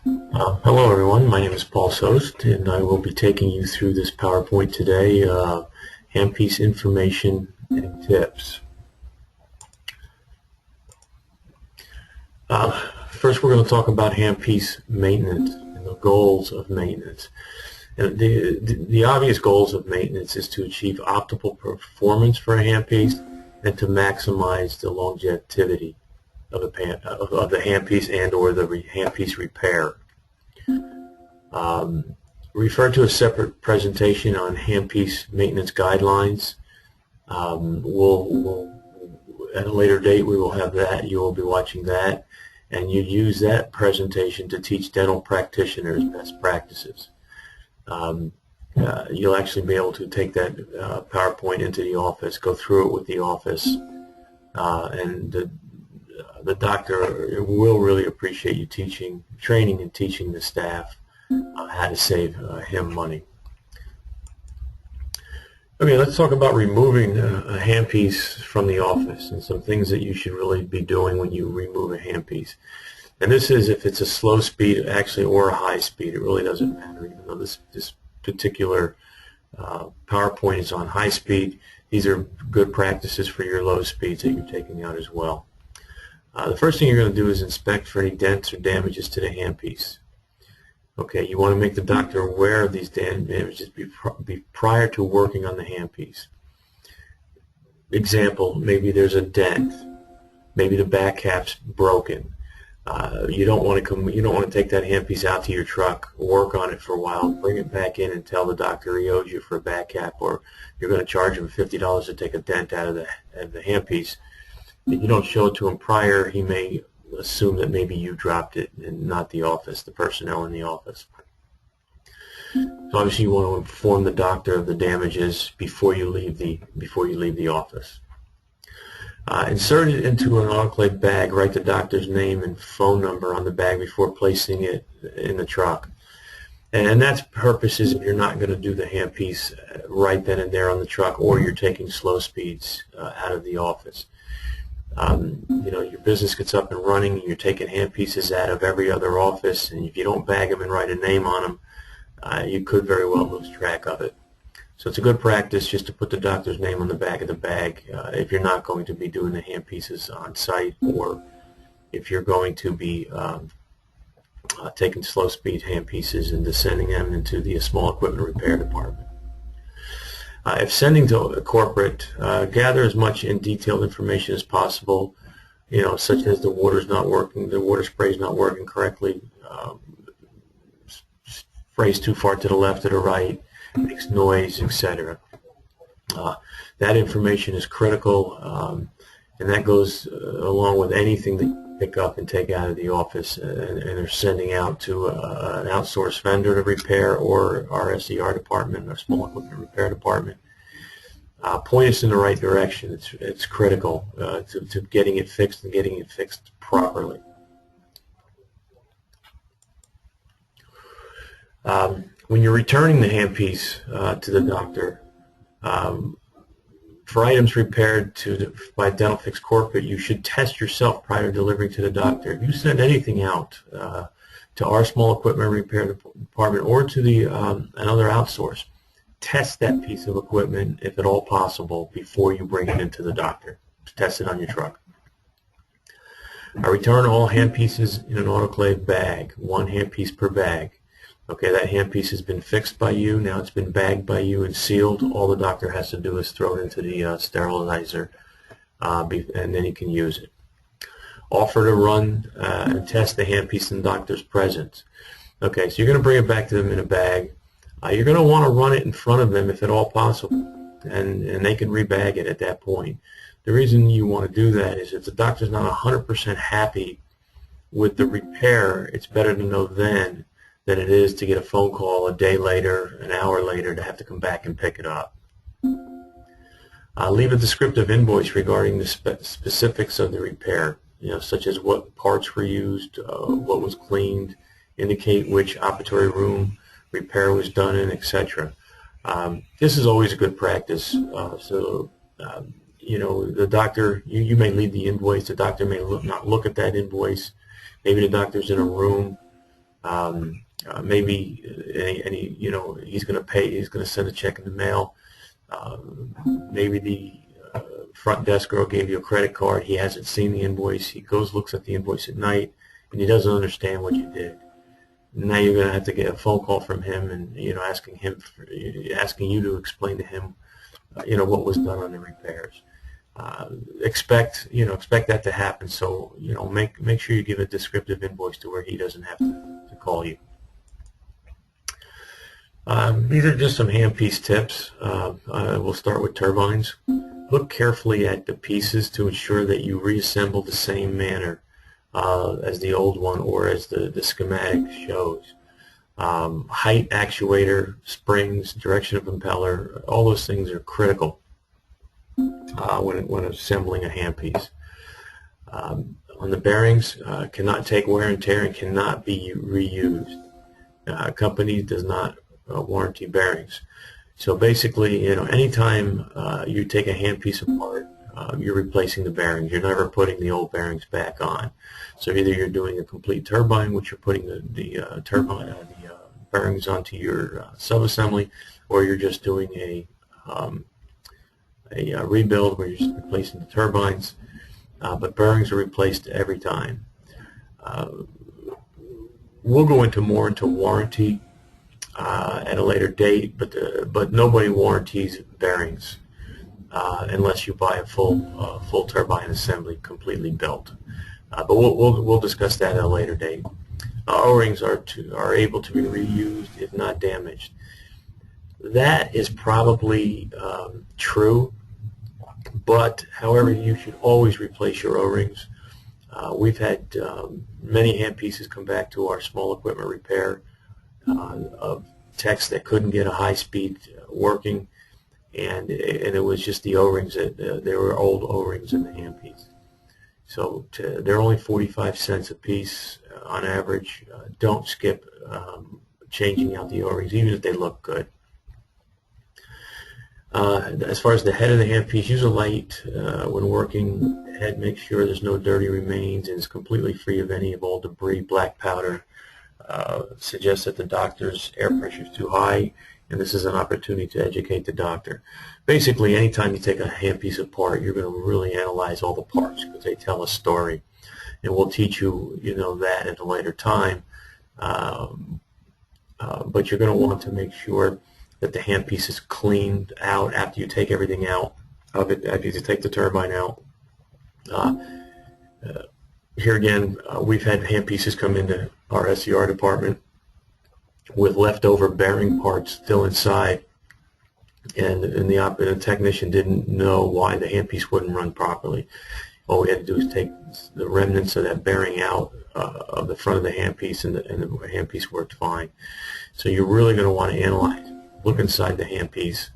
Hello everyone, my name is Paul Sost and I will be taking you through this PowerPoint today, handpiece information and tips. First we're going to talk about handpiece maintenance and the goals of maintenance. And the obvious goals of maintenance is to achieve optimal performance for a handpiece and to maximize the longevity of the handpiece and or the handpiece repair. Refer to a separate presentation on handpiece maintenance guidelines. At a later date we will have that. You will be watching that, and you use that presentation to teach dental practitioners best practices. You'll actually be able to take that PowerPoint into the office, go through it with the office, and the doctor will really appreciate you training and teaching the staff how to save him money. Okay, let's talk about removing a handpiece from the office and some things that you should really be doing when you remove a handpiece. And this is if it's a slow speed actually or a high speed. It really doesn't matter, even though this particular PowerPoint is on high speed. These are good practices for your low speeds that you're taking out as well. The first thing you're going to do is inspect for any dents or damages to the handpiece. Okay, you want to make the doctor aware of these damages prior to working on the handpiece. Example, maybe there's a dent, maybe the back cap's broken. You don't want to take that handpiece out to your truck, work on it for a while, bring it back in and tell the doctor he owes you for a back cap, or you're going to charge him $50 to take a dent out of the handpiece. If you don't show it to him prior, he may assume that maybe you dropped it and not the office, the personnel in the office. So obviously you want to inform the doctor of the damages before you leave the office. Insert it into an autoclave bag. Write the doctor's name and phone number on the bag before placing it in the truck. And that's purposes if you're not going to do the handpiece right then and there on the truck, or you're taking slow speeds out of the office. Your business gets up and running and you're taking handpieces out of every other office, and if you don't bag them and write a name on them, you could very well lose track of it. So it's a good practice just to put the doctor's name on the back of the bag if you're not going to be doing the handpieces on site, or if you're going to be taking slow speed handpieces and sending them into the small equipment repair department. If sending to a corporate, gather as much in detailed information as possible, such as the water's not working, the water spray's not working correctly, sprays too far to the left or the right, makes noise, etc. That information is critical, and that goes along with anything that you pick up and take out of the office and are sending out to an outsourced vendor to repair, or our SER department, our small equipment repair department. Point us in the right direction. It's critical to getting it fixed and getting it fixed properly. When you're returning the handpiece to the doctor, for items repaired by Dental Fix Corporate, you should test yourself prior to delivering to the doctor. If you send anything out to our small equipment repair department or to another outsource, test that piece of equipment, if at all possible, before you bring it into the doctor. Test it on your truck. Return all handpieces in an autoclave bag, one handpiece per bag. Okay, that handpiece has been fixed by you, now it's been bagged by you and sealed. All the doctor has to do is throw it into the sterilizer, and then he can use it. Offer to run and test the handpiece in the doctor's presence. Okay, so you're going to bring it back to them in a bag. You're going to want to run it in front of them if at all possible, and they can rebag it at that point. The reason you want to do that is if the doctor's not 100% happy with the repair, it's better to know then than it is to get a phone call a day later, an hour later, to have to come back and pick it up. Leave a descriptive invoice regarding the specifics of the repair, such as what parts were used, what was cleaned, indicate which operatory room repair was done in, etc. This is always a good practice. The doctor, you may leave the invoice, the doctor may not look at that invoice. Maybe the doctor's in a room Maybe he's going to pay. He's going to send a check in the mail. Maybe the front desk girl gave you a credit card. He hasn't seen the invoice. He goes, looks at the invoice at night, and he doesn't understand what you did. Now you're going to have to get a phone call from him, and asking you to explain to him, what was done on the repairs. Expect that to happen. So make sure you give a descriptive invoice to where he doesn't have to call you. These are just some handpiece tips. We'll start with turbines. Look carefully at the pieces to ensure that you reassemble the same manner as the old one or as the schematic shows. Height, actuator, springs, direction of impeller, all those things are critical when assembling a handpiece. On the bearings, cannot take wear and tear and cannot be reused. Company does not warranty bearings. So basically, anytime you take a handpiece apart, you're replacing the bearings. You're never putting the old bearings back on. So either you're doing a complete turbine, which you're putting the bearings onto your subassembly, or you're just doing a rebuild where you're just replacing the turbines. But bearings are replaced every time. We'll go into more into warranty at a later date, but nobody warranties bearings unless you buy a full turbine assembly completely built. But we'll discuss that at a later date. O-rings are able to be reused if not damaged. That is probably true, but however, you should always replace your O-rings. We've had many handpieces come back to our small equipment repair of techs that couldn't get a high-speed working, and it was just the O-rings that there were old O-rings in the handpiece. So they're only 45 cents a piece on average. Don't skip changing out the O-rings, even if they look good. As far as the head of the handpiece, use a light when working the head. Make sure there's no dirty remains and it's completely free of any of all debris, black powder. Suggests that the doctor's air pressure is too high, and this is an opportunity to educate the doctor. Basically, anytime you take a handpiece apart, you're going to really analyze all the parts because they tell a story, and we'll teach you, that at a later time. But you're going to want to make sure that the handpiece is cleaned out after you take everything out of it, after you take the turbine out. Here again, we've had handpieces come into our SCR department with leftover bearing parts still inside, and the technician didn't know why the handpiece wouldn't run properly. All we had to do is take the remnants of that bearing out of the front of the handpiece, and the handpiece worked fine. So you're really going to want to analyze, look inside the handpiece,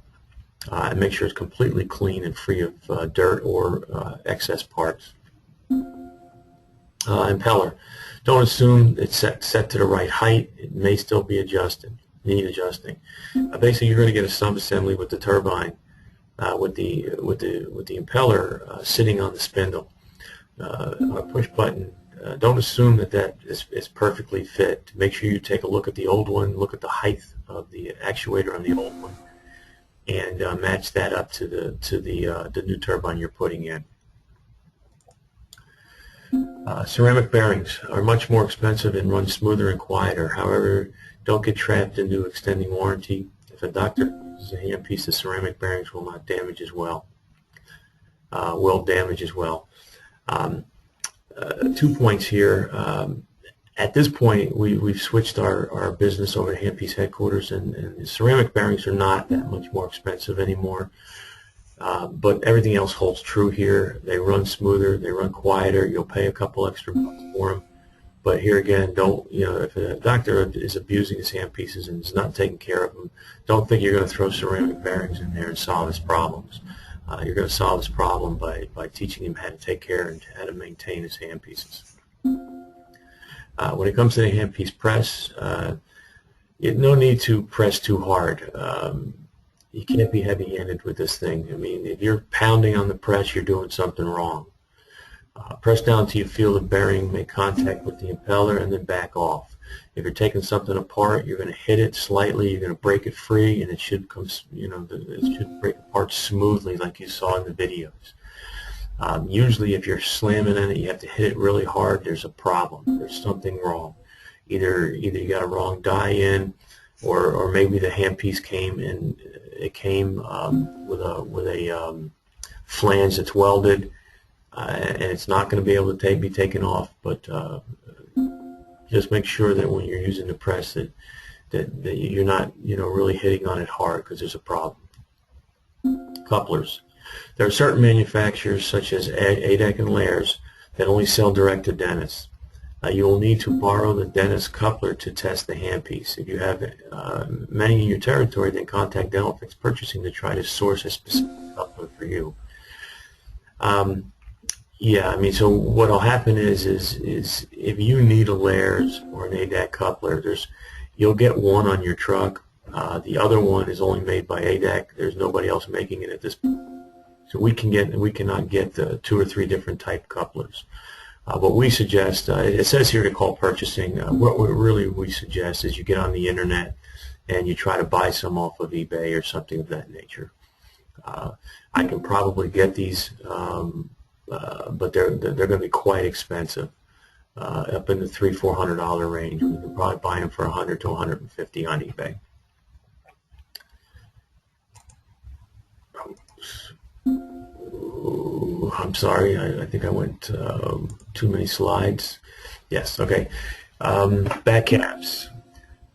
and make sure it's completely clean and free of dirt or excess parts. Impeller. Don't assume it's set to the right height. It may still be need adjusting. Basically, you're going to get a sub-assembly with the turbine, with the impeller sitting on the spindle. A push button. Don't assume that is perfectly fit. Make sure you take a look at the old one, look at the height of the actuator on the old one, and match that up to the new turbine you're putting in. Ceramic bearings are much more expensive and run smoother and quieter. However, don't get trapped into extending warranty. If a doctor uses a handpiece, the ceramic bearings will not damage as well. 2 points here. At this point, we've switched our business over to Handpiece headquarters, and ceramic bearings are not that much more expensive anymore. But everything else holds true here. They run smoother, they run quieter. You'll pay a couple extra bucks for them. But here again, if a doctor is abusing his handpieces and is not taking care of them, don't think you're going to throw ceramic bearings in there and solve his problems. You're going to solve his problem by teaching him how to take care and how to maintain his handpieces. When it comes to the handpiece press, no need to press too hard. You can't be heavy-handed with this thing. I mean, if you're pounding on the press, you're doing something wrong. Press down until you feel the bearing make contact with the impeller and then back off. If you're taking something apart, you're going to hit it slightly, you're going to break it free, and it should come, it should break apart smoothly like you saw in the videos. Usually if you're slamming in it, you have to hit it really hard, there's a problem. There's something wrong. Either you got a wrong die in, or maybe the handpiece came with a flange that's welded, and it's not going to be able to be taken off. But just make sure that when you're using the press that you're not really hitting on it hard, because there's a problem. Couplers. There are certain manufacturers such as ADEC and Layers that only sell direct to dentists. You will need to borrow the dentist coupler to test the handpiece. If you have many in your territory, then contact Dental Fix Purchasing to try to source a specific coupler for you. Yeah, I mean, so what'll happen is if you need a Layers or an ADEC coupler, you'll get one on your truck. The other one is only made by ADEC. There's nobody else making it at this point. So we cannot get the 2 or 3 different type couplers. What we suggest, it says here to call purchasing. What we suggest is you get on the internet and you try to buy some off of eBay or something of that nature. I can probably get these, but they're going to be quite expensive, up in the $300–400 range. We can probably buy them for $100 to $150 on eBay. I'm sorry, I think I went too many slides. Yes, okay. Back caps.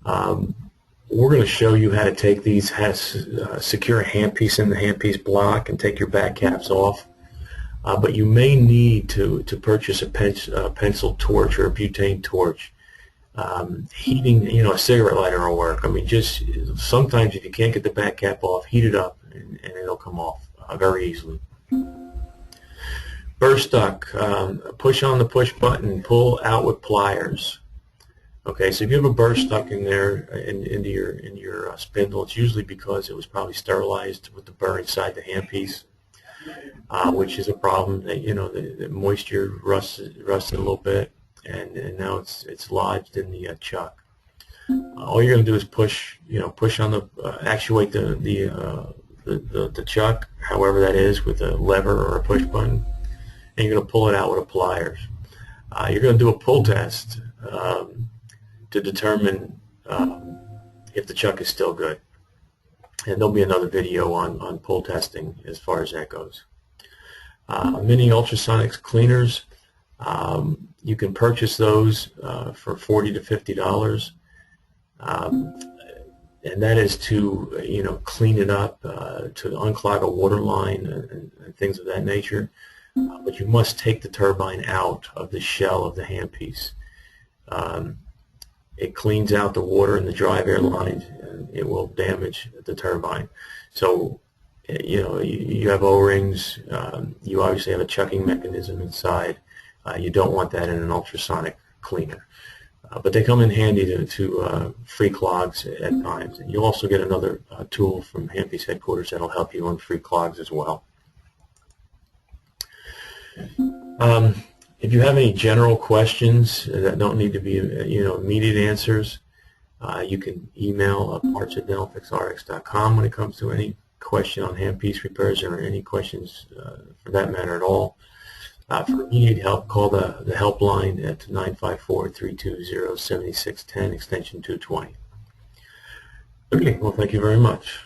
We're going to show you how to take these, how to secure a handpiece in the handpiece block and take your back caps off. But you may need to purchase a pencil torch or a butane torch. Heating, a cigarette lighter will work. I mean, just sometimes if you can't get the back cap off, heat it up and it'll come off very easily. Burr stuck. Push on the push button, pull out with pliers. Okay, so if you have a burr stuck in there into your spindle, it's usually because it was probably sterilized with the burr inside the handpiece, which is a problem. That the moisture rusted a little bit, and now it's lodged in the chuck. All you're going to do is push on the actuate the chuck, however that is, with a lever or a push button, and you're going to pull it out with a pliers. You're going to do a pull test to determine if the chuck is still good. And there'll be another video on pull testing as far as that goes. Mini ultrasonics cleaners, you can purchase those for $40 to $50. And that is to clean it up, to unclog a water line and things of that nature. But you must take the turbine out of the shell of the handpiece. It cleans out the water in the drive air lines, and it will damage the turbine. So you have O-rings. You obviously have a chucking mechanism inside. You don't want that in an ultrasonic cleaner. But they come in handy to free clogs at times. And you'll also get another tool from Handpiece headquarters that'll help you on free clogs as well. If you have any general questions that don't need to be immediate answers, you can email parts@dentalfixrx.com when it comes to any question on handpiece repairs or any questions for that matter at all. For immediate help, call the helpline at 954-320-7610, extension 220. Okay, well, thank you very much.